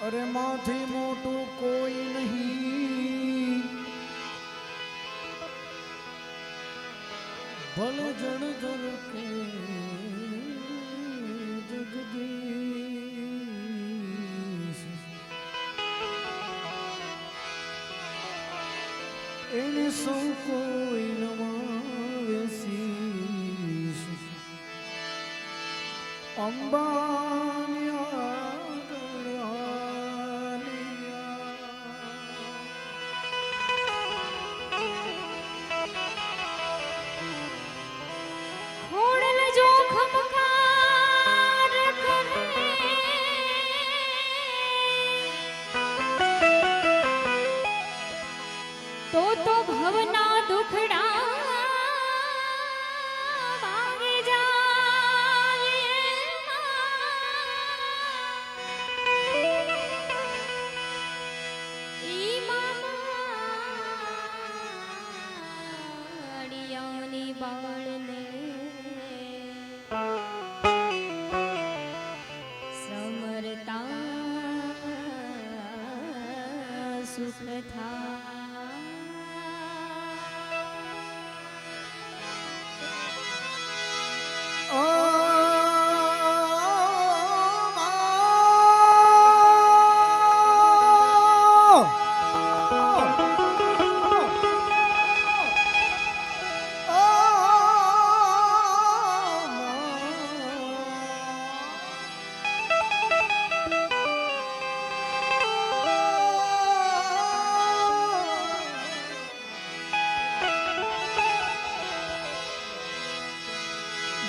अरे माथी मोटू कोई नहीं, भल जन जन के जगदीश, એને સૌ કોઈ નમાવે શીશ, અંબાની આગળ ખોડલ જો ખમકાર કરે તો ભવના દુખડા ભાંગી જાય ઈ માડિયાની બાળને સમરતા સુખ થા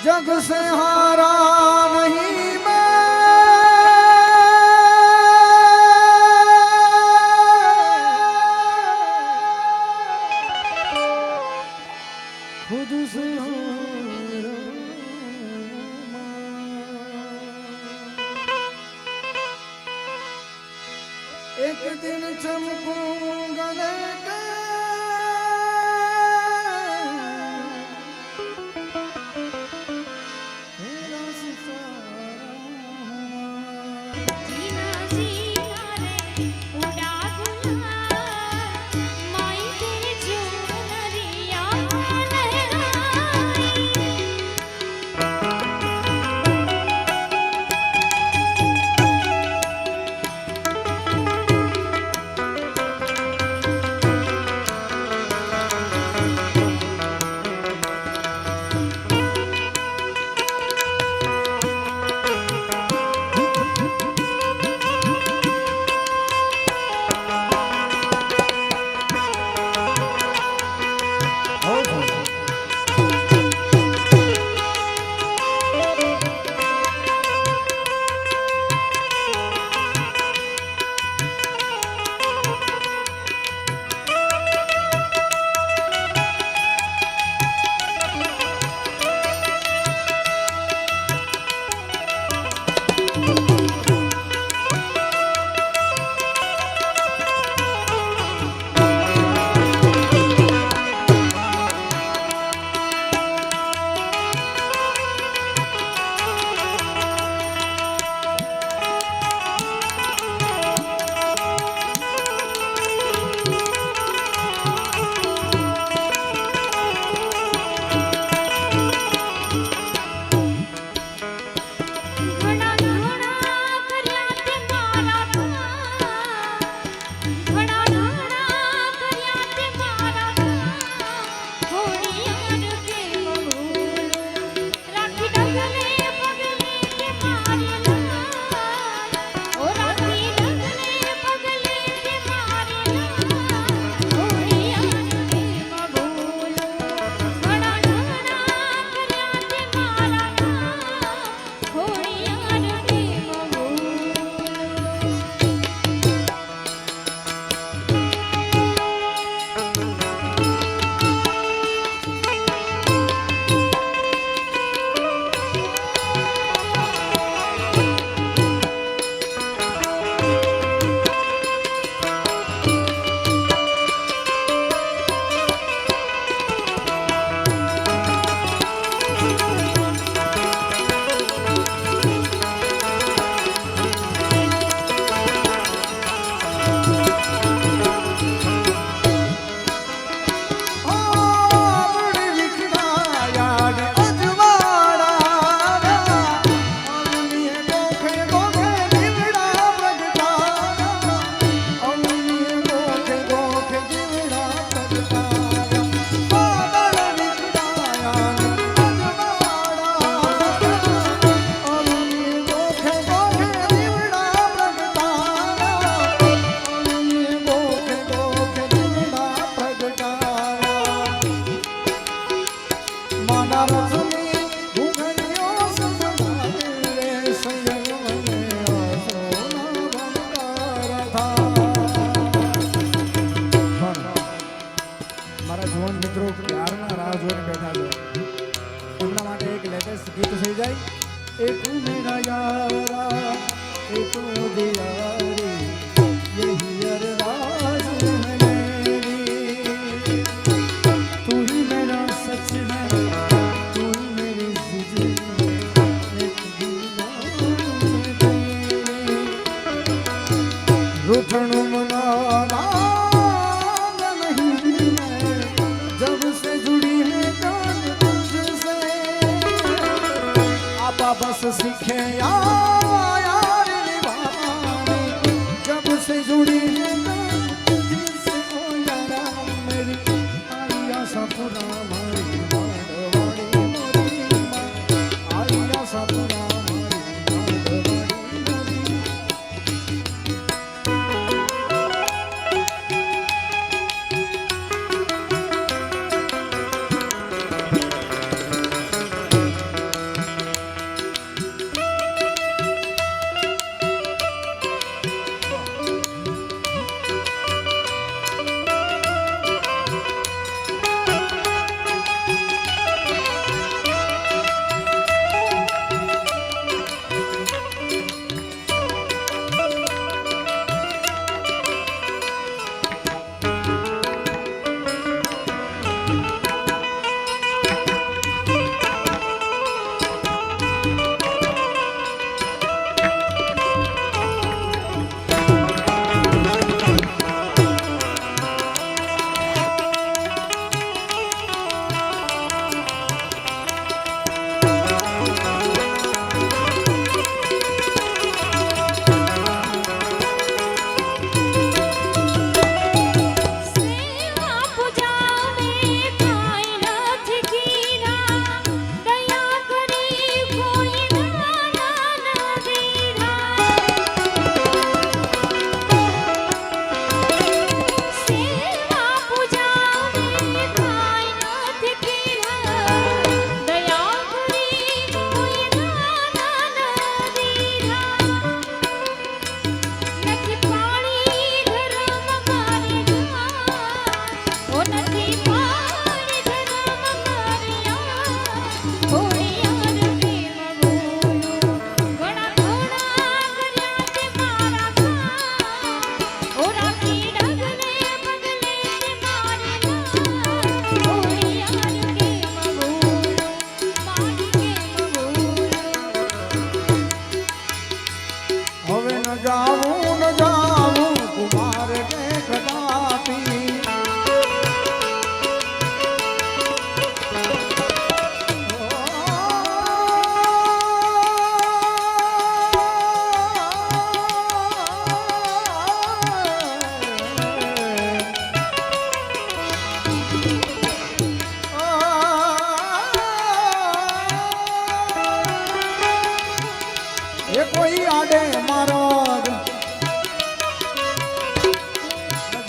जग से हारा नहीं मैं, खुद से हारा एक दिन चमकूंगा लेके एक मेरा यारा एक दिया रे यही अरदास है मेरी तू ही मेरा सच है तू ही मेरी जिंदगी एक दीवार तेरी रूठन मनाना नहीं है जब से जुड़ी है जान तुझसे आपा बस सीखे यार निभाने जब से जुड़ी है जान तुझसे ओ यारा मेरी आई आशा पूरा मारी मारवाड़ी मोरी माँ आई आशा पूरा मारी मारवाड़ी मोरी સેવા પૂજાવે કાંઈ નથી કીધા દયા કરી કોઈ ના દીધા સેવા પૂજાવે કાંઈ નથી કીધા દયા કરી કોઈ ના દીધા નથી પાણી ધર્મ મારી ઓ નથી પાણી ધર્મ મારિયા હોળી યાર પ્રેમ બોલું ઘણા ઘણા કર્યા તે મારા કામ ઓ રાખી ડગલે પગલે તે મારી ના હોળી યાર પ્રેમ બોલું મારી પ્રેમ બોલું હવે ન જાવું કુમાર કે કદાપી એ કોઈ આડે મારો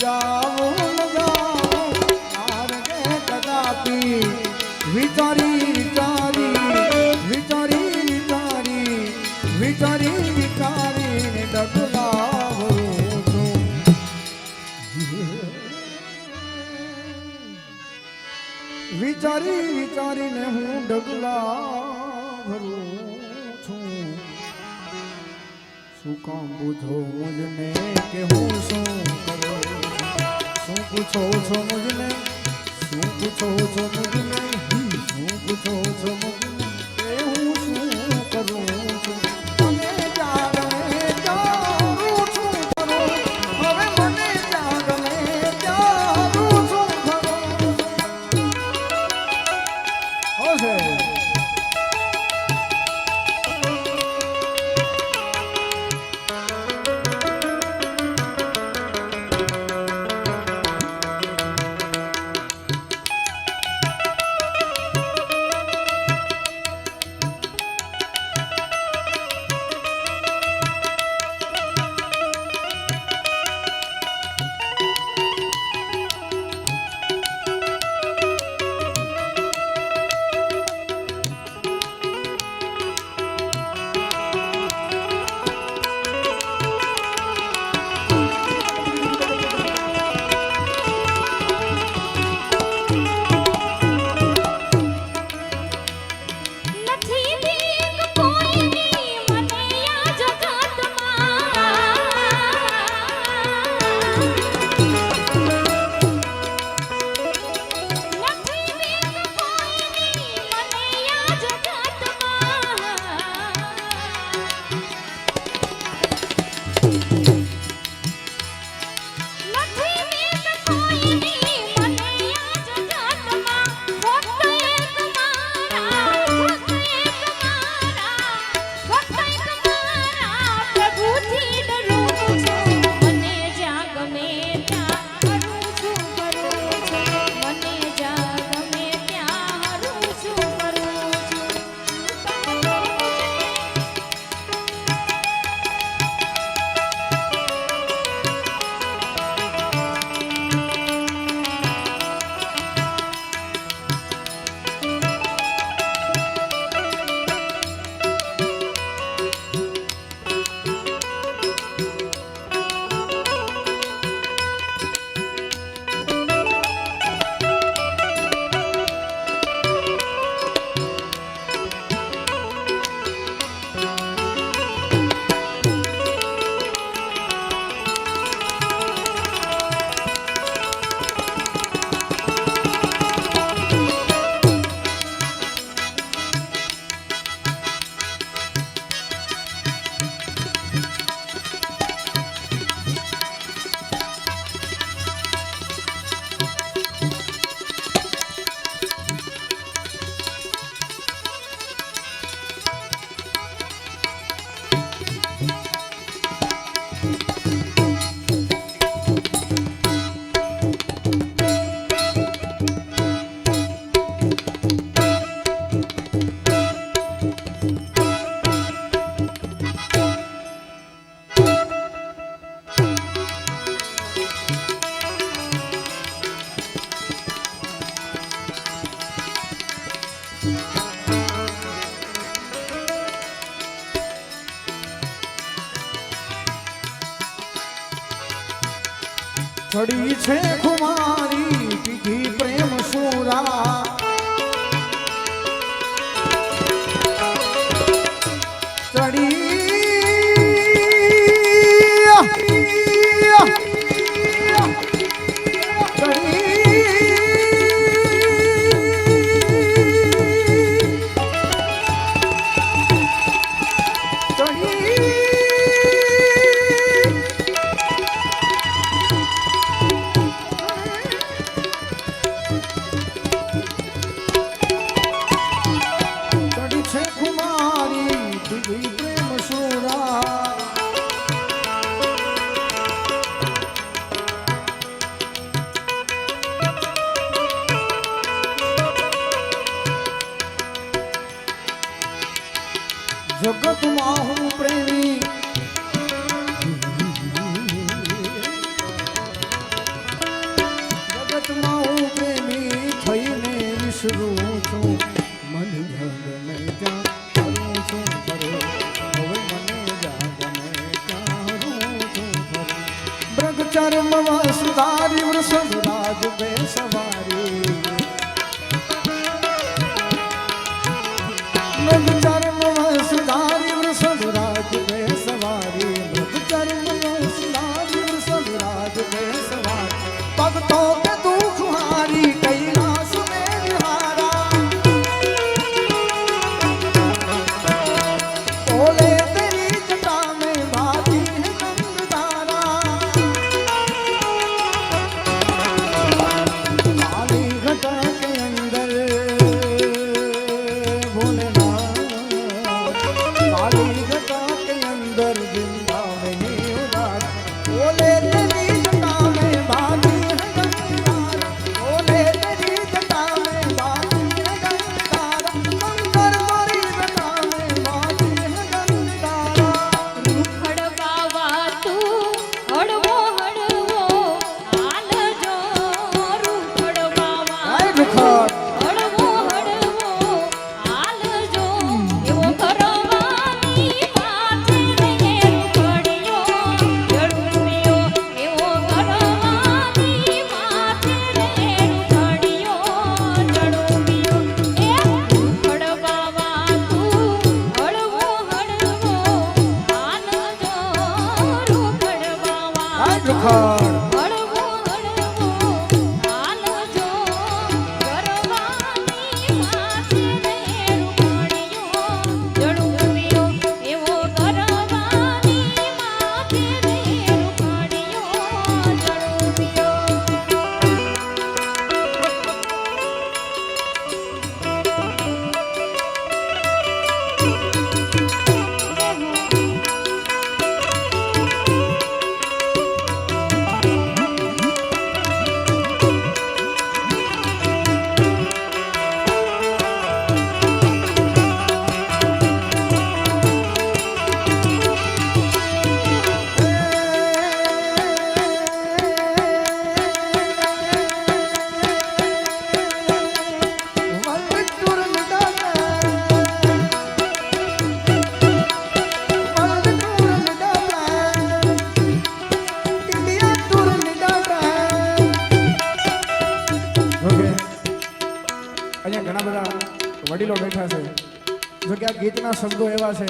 જાવું આર કે કદાપી વિચારી વિચારી વિચારી વિચારી વિચારી વિચારીને ડગલાવું છું વિચારી વિચારીને હું ડગલા ભરું છું શું કામ પૂછો મુझને કે હું શું કરું શું પૂછો છો મુझને શું પૂછો છો મુझને શું પૂછો છો મુझને કે હું શું કરું છું મને જાગને જારું છું ખરો હવે મને જાગને જારું છું ખરો હોશે ચડી છે ખુમારી પીધી પ્રેમ સુરા જગતમાં હું પ્રેમી જગતમાં હું પ્રેમી થઈને વિસરું છું મન જગને ક્યાં કરું છું ફરે હવે મને જાગને ક્યાં કરું છું ફરે બ્રગચર્મ વસુધારી વૃષભરાજ બે સવારી બ્રગચર્મ વસુધારી વૃષભરાજ બે સવારી બ્રગચર્મ વસુધારી વૃષભરાજ બે સવારી ભક્તો કે દુઃખ હારી કૈલાસ में विहारा ओले तेरी जटा में बाती है गंगधारा काली घटा के अंदर भोलेनाथ काली घटा के अंदर वृंदावन उदार ओले तेरी जटा में बाती है गंगधारा ओले तेरी जटा में बाती है गंगधारा शंकर मोरी जटा में बाती है गंगधारा રૂખડ બાવા તું હળવો હળવો હાલજો રૂખડ બાવા હાય રૂખડ હળવો હળવો હાલજો એવો કરવાની માથે રે રૂખડિયો જડુમિયો એવો કરવાની માથે રે રૂખડિયો જડુમિયો એ રૂખડ બાવા તું હળવો હળવો હાલજો રૂખડ બાવા હાય રૂખડ હળવો હળવો હાલજો કરવાની માથે રે રૂખડિયો જડુમિયો એવો કરવાની માથે રે રૂખડિયો જડુમિયો અહીંયા ઘણા બધા વડીલો બેઠા છે જો કે આ ગીતના શબ્દો એવા છે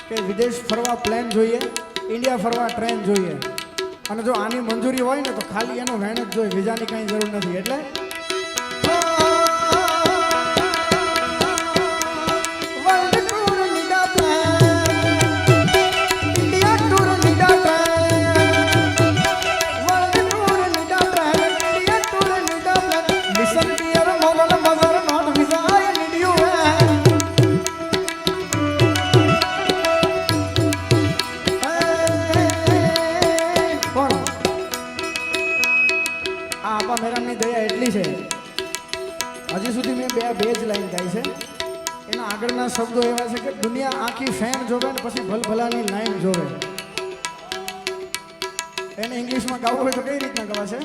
કે વિદેશ ફરવા પ્લેન જોઈએ ઇન્ડિયા ફરવા ટ્રેન જોઈએ અને જો આની મંજૂરી હોય ને તો ખાલી એનો વેણ જ જોઈએ વિઝાની કાંઈ જરૂર નથી એટલે હજી સુધી મેં બે જ લાઈન ગાઈ છે એના આગળના શબ્દો એવા છે કે દુનિયા આખી ફેન જોવે ને પછી ભલભલાની લાઈન જોવે એને ઇંગ્લિશમાં ગાવું હોય તો કઈ રીતના ગવાશે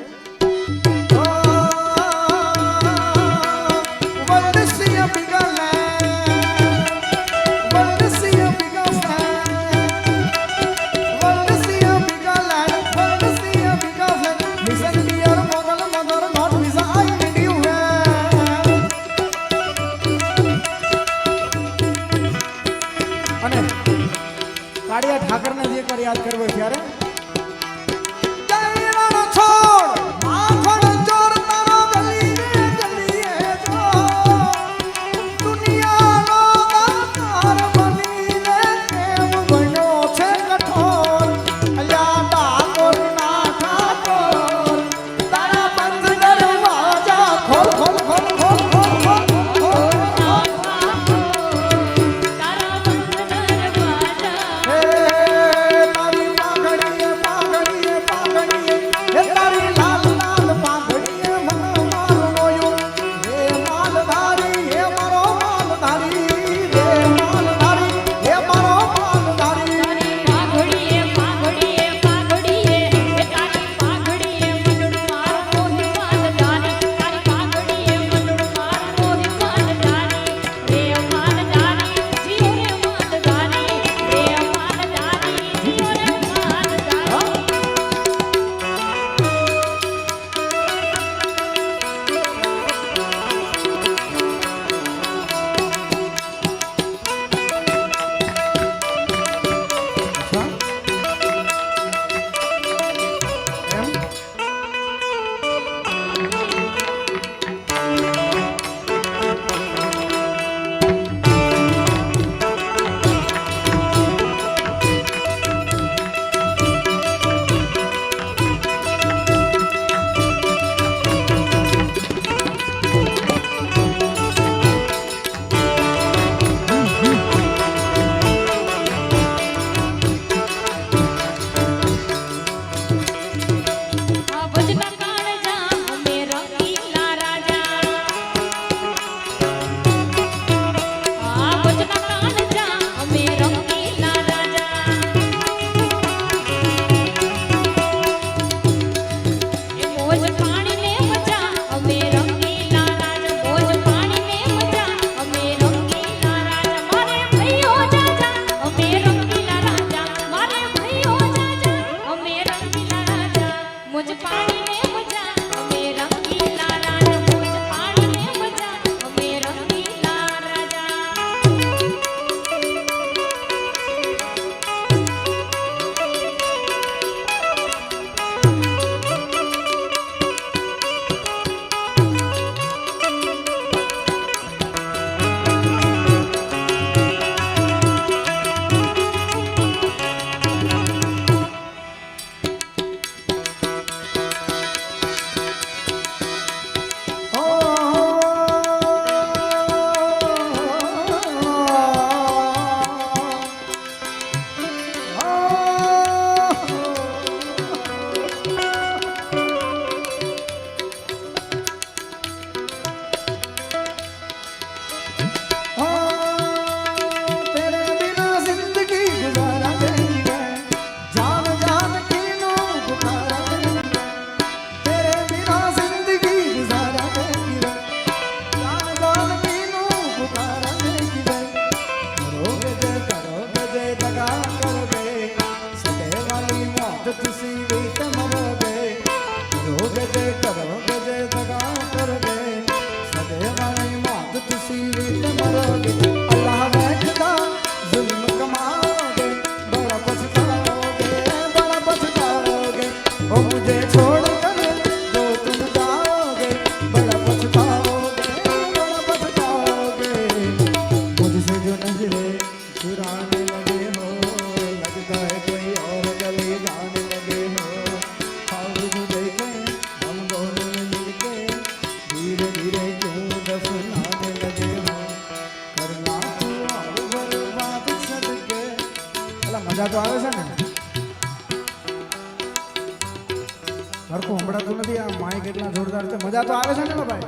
હરખું સંભળાતું નથી. આ માઇક એટલા જોરદાર છે. મજા તો આવે છે ને ભાઈ?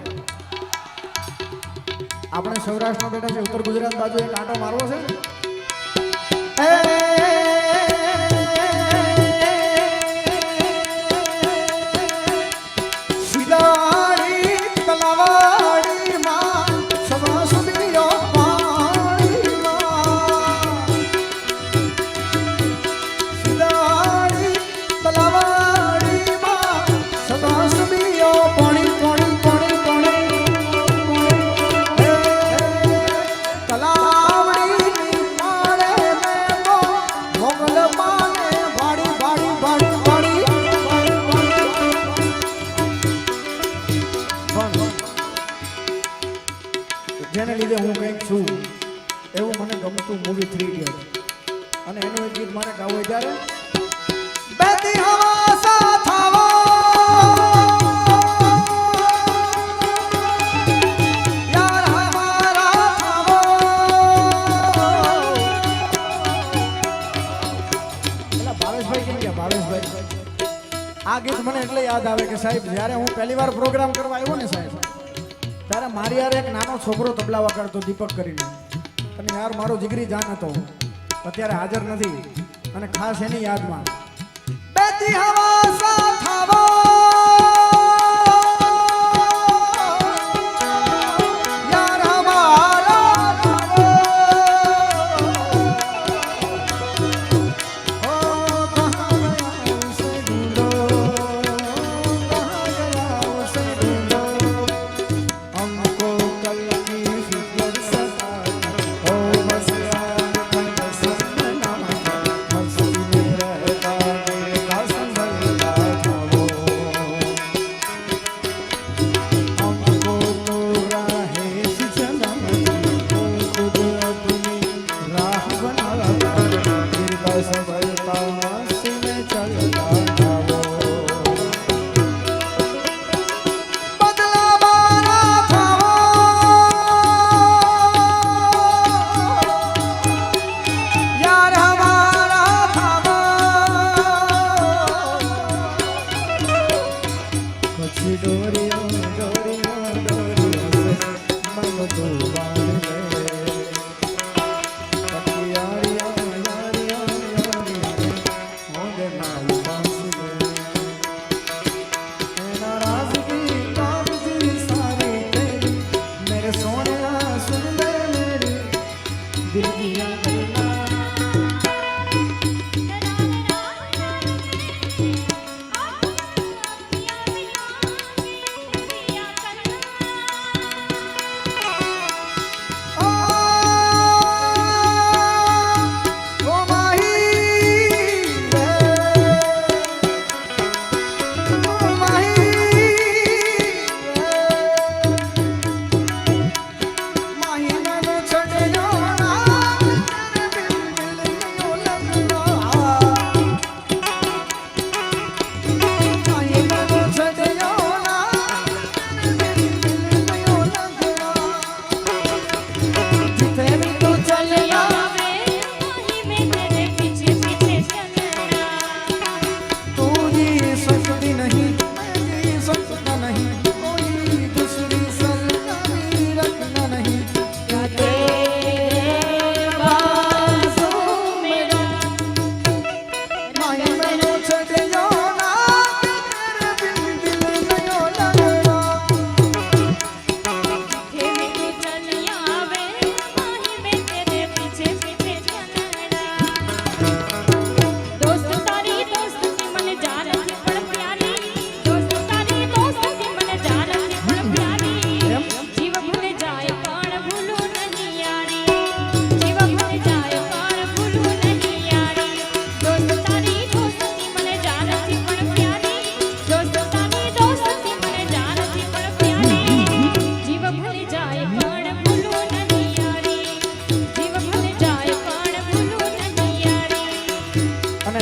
આપણે સૌરાષ્ટ્રમાં બેઠા છે, ઉત્તર ગુજરાત બાજુ એક આંટો મારવો છે. સીધાડી તલાવાડીમાં સવા સુબીઓ પાણીમાં. સીધાડી તલાવાડીમાં સવા સુબીઓ પાણી પાણી પાણી પાણી. તલાવડીની પાળે મેં તો મોગલ માને વાડી વાડી વાડી વાડી. જેને લીધે હું કંઈક છું એવું મને ગમતું મૂવી 3 ઇડિયટ, અને એનું એક ગીત મારે ગાવું હોય ત્યારે બેતી હવા સાથ આવો યાર હમારા આવો. પેલા ભાવેશભાઈ કેમ ગયા? ભાવેશભાઈ, આ ગીત મને એટલે યાદ આવે કે સાહેબ જ્યારે હું પહેલી વાર પ્રોગ્રામ કરવા આવ્યો ને સાહેબ, ત્યારે મારી યાર એક નાનો છોકરો તબલા વગાડતો દીપક કરીને, અને યાર મારો જીગરી જાન હતો, અત્યારે હાજર નથી, અને ખાસ એની યાદમાં બેતી હવા સાથ આવો યાર હમારા આવો. ઓ કહા ગયા ઉસે ઢૂંઢો, કહા ગયા ઉસે ઢૂંढो, हमको कल की फिक्र सताती, ओ बस यार कल सपना मस्ती में रहता मेरे का संभलता था वो. हमको तो राहे सी जन्मती, खुद अपनी राह बनाता फिर का संभलता मस्ती में चलता था वो. बदला मारा था वो यार हमारा था वो. कुछ डोरियों डोरियों डोरियों से मन तो बांध ले, यारियां यारियां यारियां होंगे नाल बांस ले. नाराज़गी कागज़ी सारी तेरी, मेरे सोनिया सुन ले मेरी दिल की गल्ला. ओ माही रे, ओ माही रे, माही मैंने छड़ियो ना तेरे बिन दिल नो लगना. माही मैंने छड़ियो ना तेरे बिन दिल नो लगना. जिथे भी तू चलिया तू जी सकती नहीं, मैं जी सकता नहीं, कोई दूसरी सरकारी रखना नहीं. माही मैंने छड़ियो ना तेरे बिन दिल नयो लगना. दोस्त तारी दोस्त की मन जान की पण प्यारी, दोस्त तारी दोस्त की मन जान की पण प्यारी. जीव भूल जाए पण भूलू नहीं यारी, जीव भूल जाए पण भूलू नहीं यारी. दोस्त तारी दोस्त की मन जान की पण प्यारी, दोस्त तारी दोस्त की मन जान की पण प्यारी. जीव भूल जाए पण भूलू नहीं यारी, जीव भूल जाए पण भूलू नहीं यारी. અને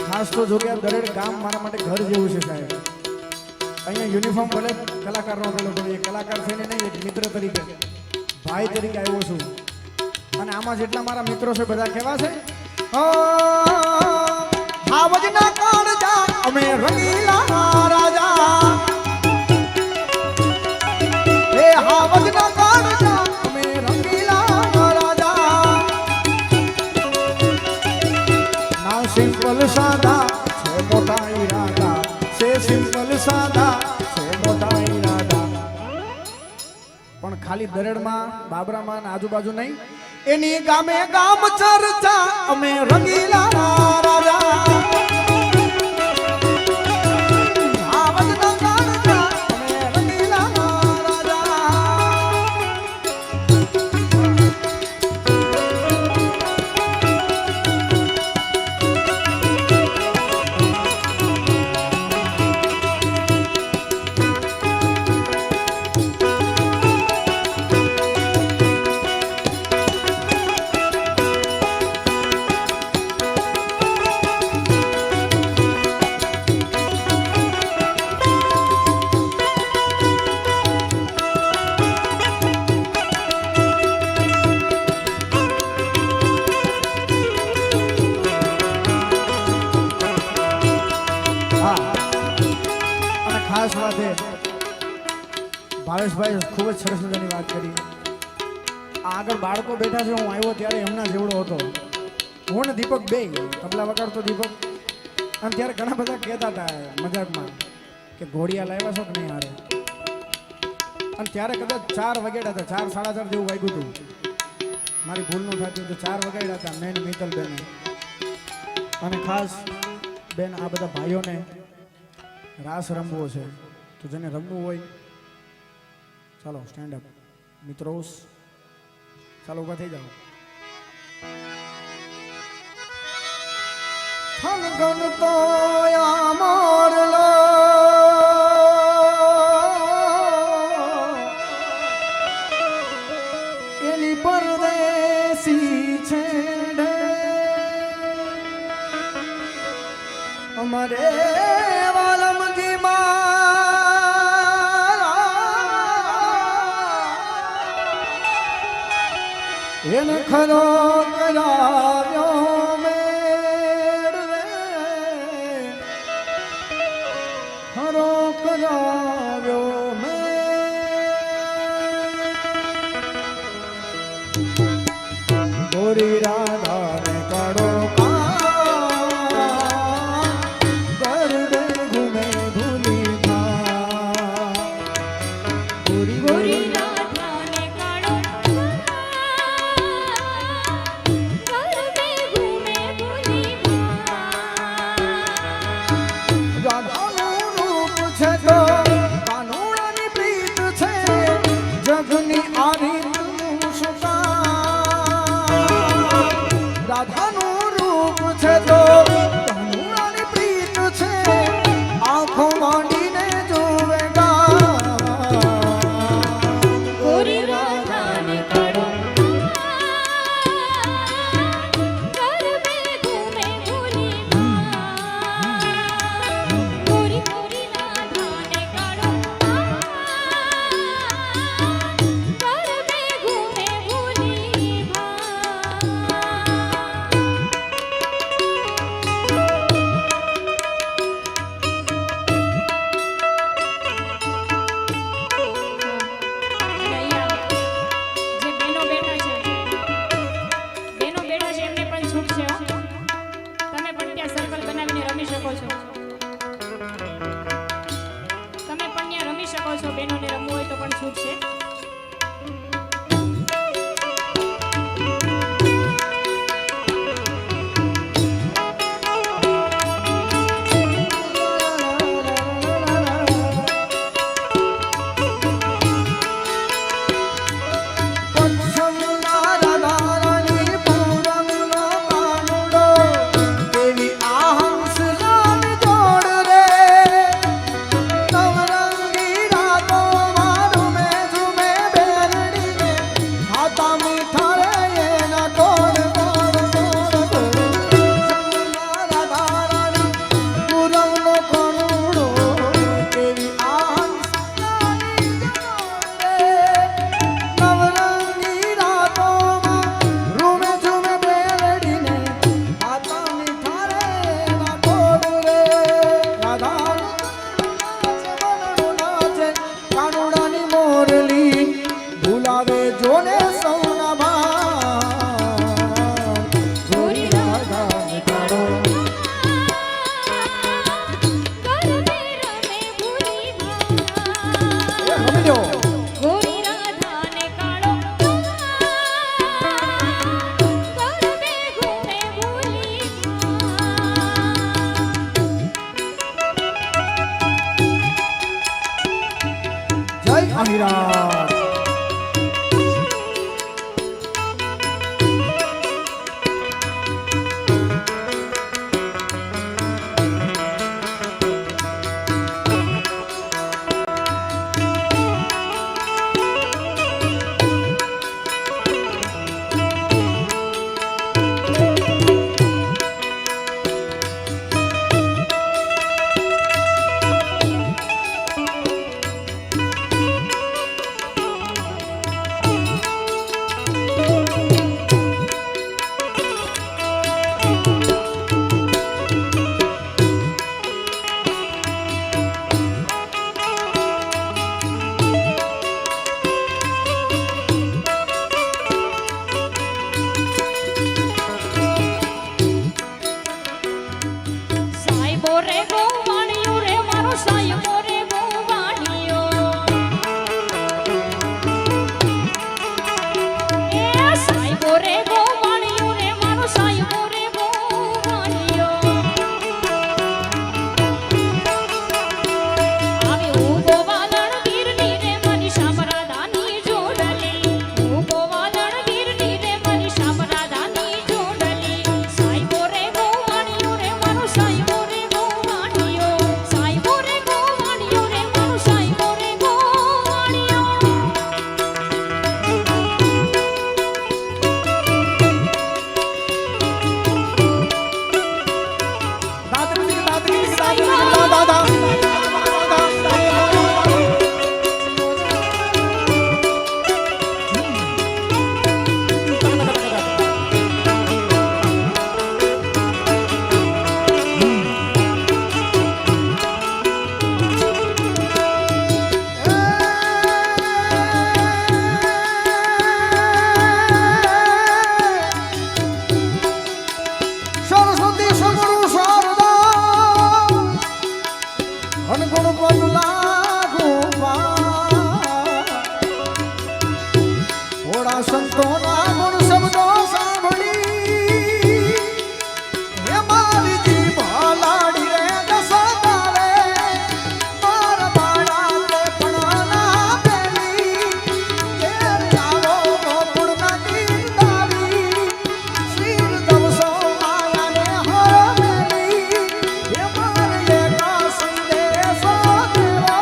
ખાસ તો જો કે આ દરેક ગામ મારા માટે ઘર જેવું છે સાહેબ. અહીંયા યુનિફોર્મ ભલે કલાકારનો પેલો પણ એ કલાકાર થઈને નહીં, એક મિત્ર તરીકે ભાઈ તરીકે આવ્યો છું. અને આમાં જેટલા મારા મિત્રો છે બધા કેવા છે? આવજના કાળજા અમે રંગી સિમ્પલ સાદા છે મોટા ઈરાદા. પણ ખાલી દરેડમાં બાબરામાં ને આજુબાજુ નહીં, એની ગામે ગામ ચર્ચા અમે રંગીલા રાજા. આવતના ગાણકા અમે રંગીલા રાજા. ખાસ વાત છે, ભાવેશભાઈ ખૂબ જ સરસ મજાની વાત કરી. આગળ બાળકો બેઠા છે, હું આવ્યો ત્યારે એમના જેવડો હતો. હું ને દીપક બે તબલા વગાડતો દીપક, અને ત્યારે ઘણા બધા કહેતા હતા મજાકમાં કે ઘોડિયા લાવ્યા છો કે નહીં હારે. અને ત્યારે કદાચ 4 વગાડ્યા હતા, 4 સાડા 4 જેવું વાગ્યું હતું. મારી ભૂલનું થતું તો 4 વગાડ્યા હતા મેં મિત્તલ બેન. અને ખાસ બેન આ બધા ભાઈઓને રાસ રમવો છે, તો જેને રમવું હોય ચાલો સ્ટેન્ડ અપ મિત્રો, ચાલો ઊભા થઈ જાઓ. થનગન તો આ મોરલો એની પરદેશી છે અમારે વાલમજી એને ખરો કરાવ્યો મેળવે, ખરો કરાવ્યો ગોરી રાધાને કાળો ગરબે ઘૂમે ભૂલી ભા. ગોરી ગોરી રાધાને કાળો ગરબે ઘૂમે ભૂલી રાધાનું રૂપ છે તો કાનુડાની પ્રીત છે, જગની આ રીતનું શું કામ. રાધાનું રૂપ છે તો કાનુડાની પ્રીત છે, આંખો માંડીને જોવે ગોરી રાધાને કાળો ગરબે ઘૂમે ભૂલી ગોરી ગોરી રાધાને કાળો ગરબે ઘૂમે ભૂલી જે બેનો બેઠા છે એમને પણ છૂટ છે હો. તમે પણ ત્યાં સર્કલ બનાવીને રમી શકો છો. તમે પણ ત્યાં રમી શકો છો. બેનોને રમવું હોય તો પણ છૂટ છે. પક્ષમના રાધારાણી પૂરમનો કાનુડો, તેવી આ હંસલાની જોડ રે. નવરંગી રાતો મારું મેં ઝુમ જય આહિરાજ. સાહેબો રે ગોવાણિયો રે મારો સાહેબો રે ગોવાણિયો એ સાહેબો રે ગોવાણિયો રે મારો સાહેબો રે ગોવાણિયો આવી હું ગોવાલણ ગીરની રે મારી શામરાદાની જોડલી હું ગોવાલણ ગીરની રે મારી શામરાદાની જોડલી સાહેબો રે ગોવાણિયો રે મારો સાહેબો રે ગોવાણિયો સાહેબો રે ગોવાણિયો રે મારો સાહેબો રે ગોવાણિયો દાદરી દાદરી દાદરી દાદા સરસ્વતી સગુરુ શારદા અનગુણ પગલા ગોપા થોડા સંતોના ગુણ શબ્દો સાંભળી હે મારી જીભ લાડી રે દસતારે મારા બાળા તે પણ ના પેલી ઘેર આવો ગોકુળના દીદારી શ્રી દવસો માયાને હરમેલી હે મારે એકા સંદેશો દેવો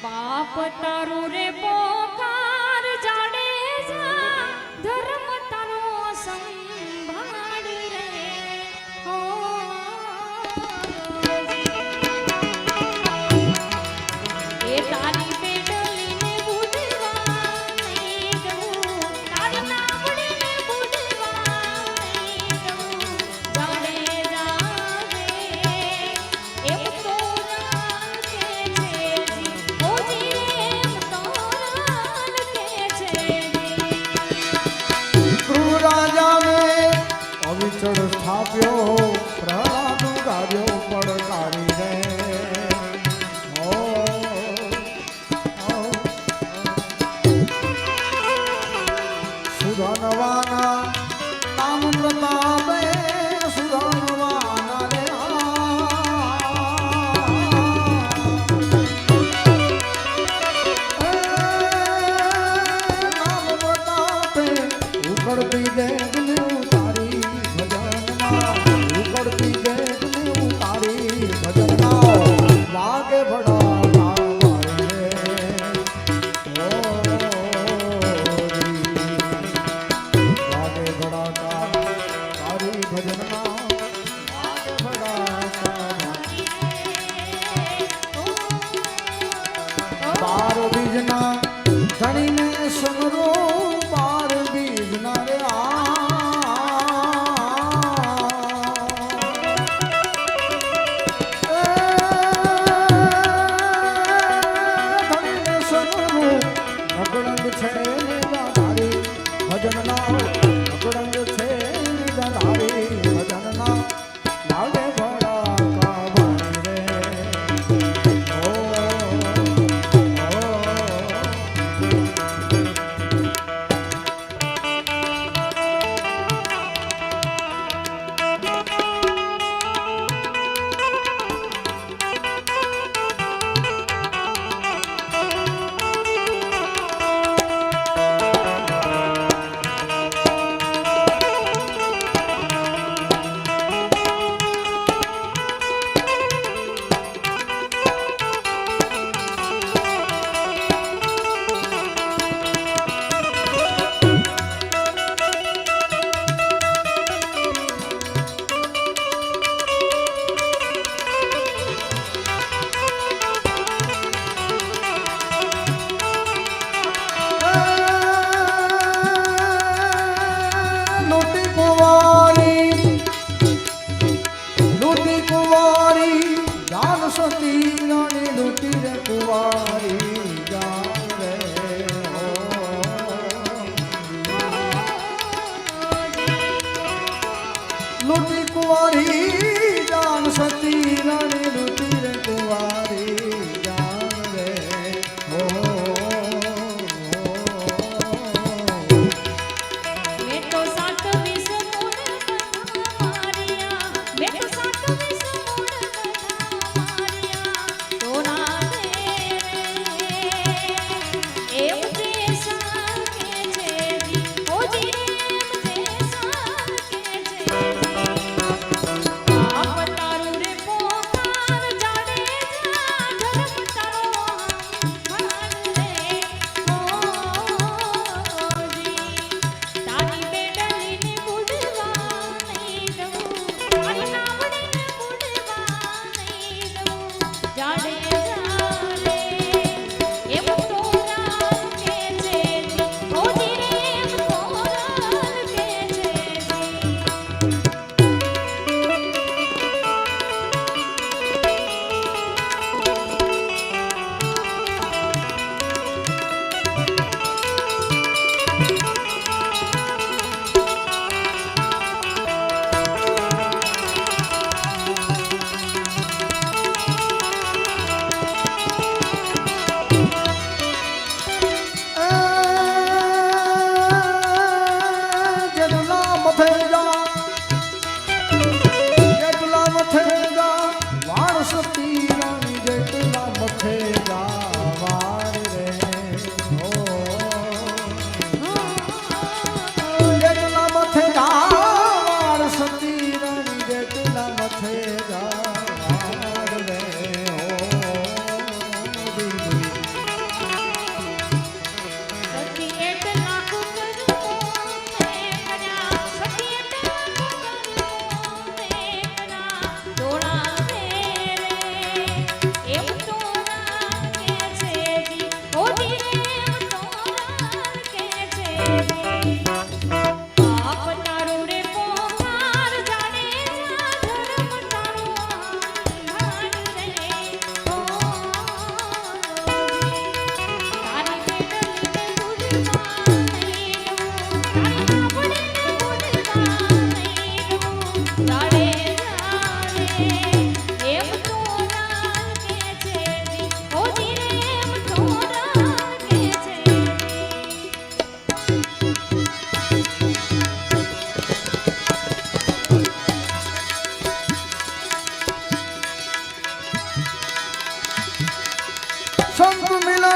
બાપ તારું રે પોકાર જાડેજા ધર્મ તારો સંભાળ રે હો એ તારી પેડલીને બુડવા નહીં દઉં તારી નાવડીને બુડવા નહીં દઉં જાડેજા રે એમ તો રાખે છે જી ઓ જી એમ તો રાખે છે ધ્રુવ રાજાને અવિચળ સ્થાપ્યો પ્રહલાદ ગાર્યો પડકારી રે સુધનવાના નામ પ્રતાપે સુધનવાના રે નામ પ્રતાપે ઉકળતી દેગને ઉતારી ભજનમાં ઉકળતી દેગને ઉતારી ભજનમાં વાગે ભડા વાગે ભડાકા તારી ભજનમાં વાગે ભડાકા બાર બીજના ધણીને સમરો બાર બીજના રે ધણીને સમરો અગણંગ છે ને દાદારી ભજનના અગણંગ છે ને દાદારી ભજનના વાગે ભડાકા વાગે રે ઓ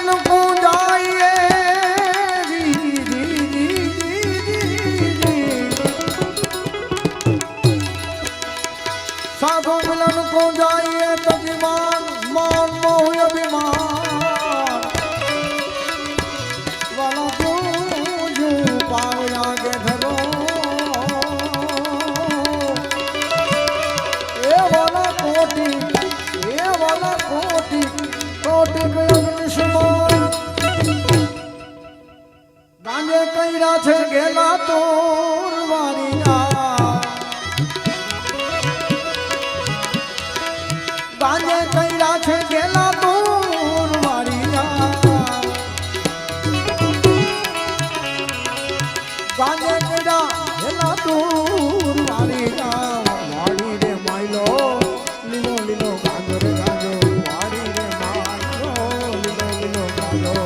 મિલન કો જાઈએ साधु मिलन को जाइए तजिमान मान मोह अभिमान वाला जो पाओ आगे धरो ये वाला कोटि कोटि अग्निशमान गांजे कैरा छे गेला तोर वारी गांजे कैरा छे गेला दूर वारिया गांजे कैरा गेला दूर वारिया वाड़ी रे माइलो लीलो लीलो गांजो रे गांजो वाड़ी रे माइलो लीलो लीलो गांजो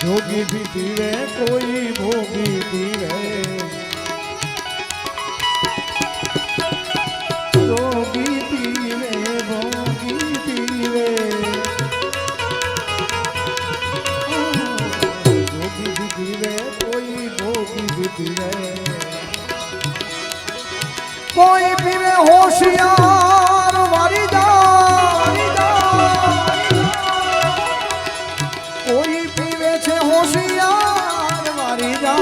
जोगी भी पीवे कोई भोगी पीवे जोगी पीवे भोगी पीवे जोगी भी पीवे कोई भोगी भी पीवे कोई पीवे होशियार वारी जा कोई पीवे छे होशियार वारी जा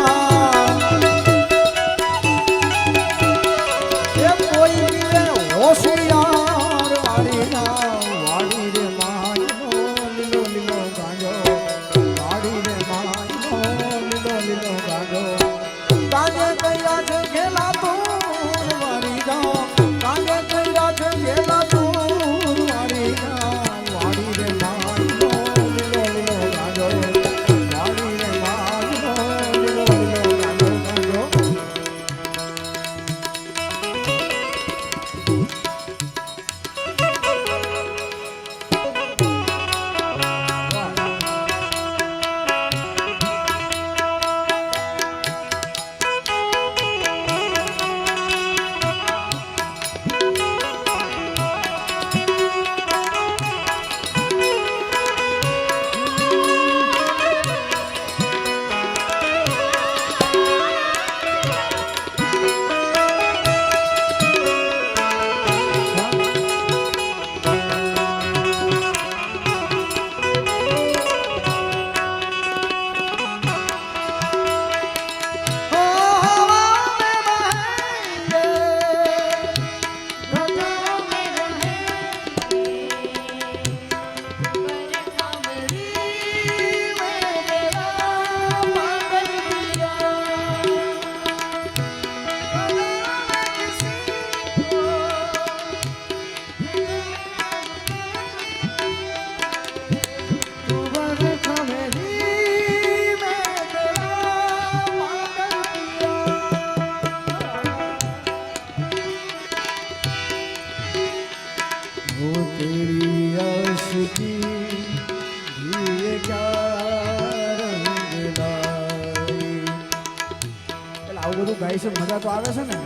ભાઈ છે મજા તો આવે છે ને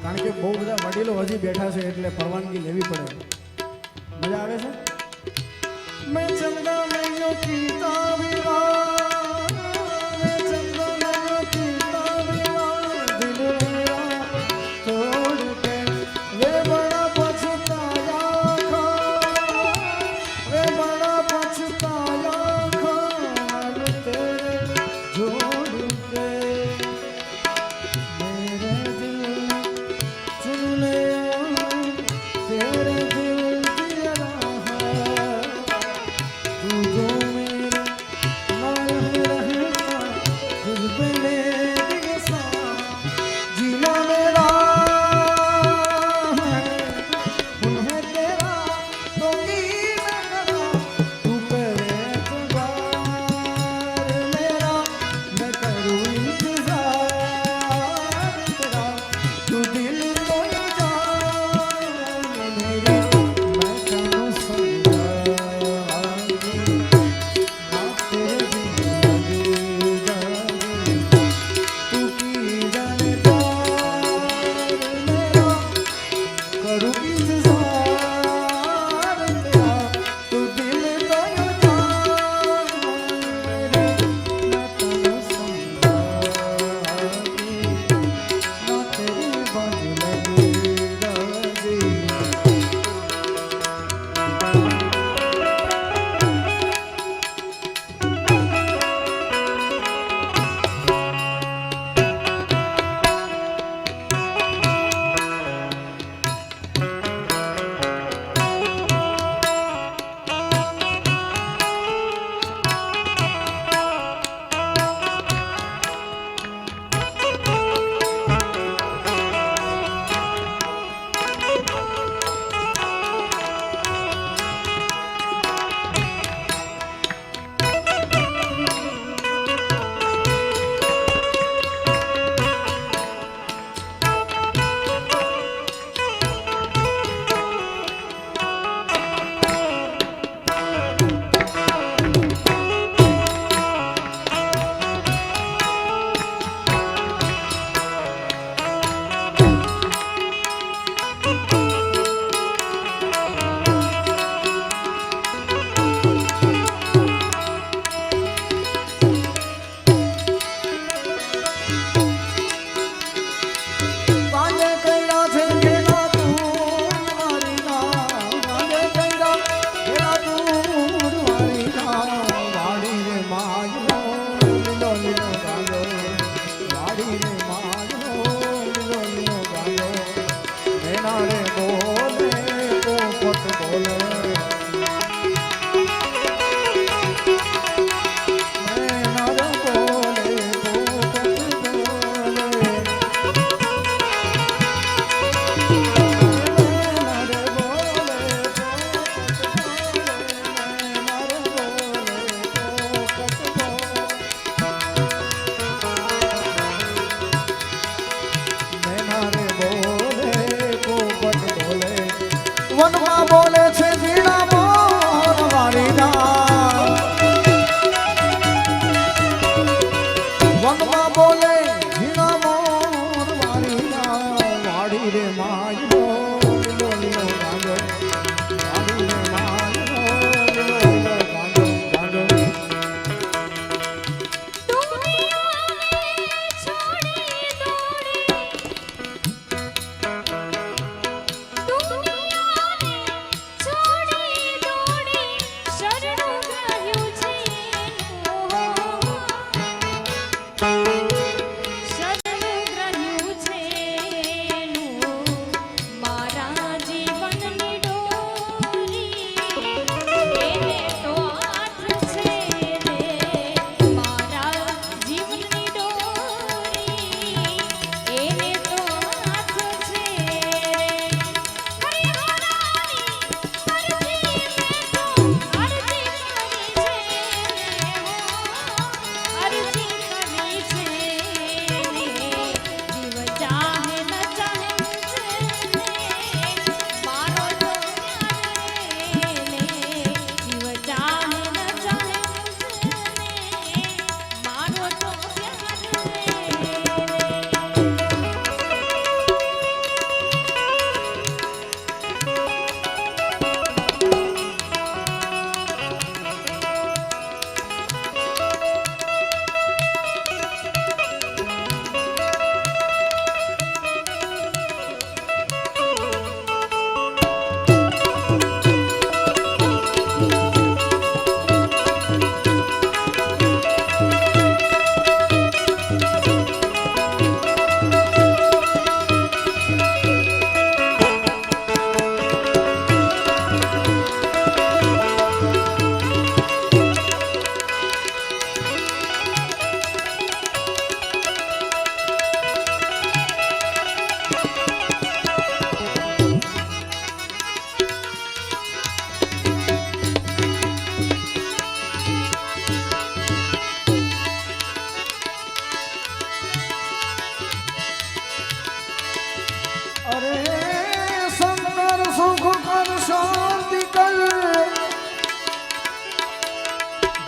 કારણ કે બહુ બધા વડીલો હજી બેઠા છે એટલે પરવાનગી લેવી પડે મજા આવે છે મેં ચંદા નૈયો કીતા વિવાર મેં ચંદા નૈયો કીતા વિવાર દિલ મેરા તોડ કે વે બડા પછતાયા ખા વે બડા પછતાયા ખા તેરે જોડ કે मेरे दिल चुन ले तेरे दिल की राह तू जो मेरे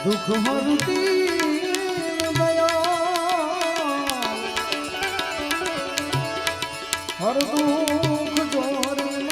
દુઃખ હરતી દયા હર દુઃખ જોરી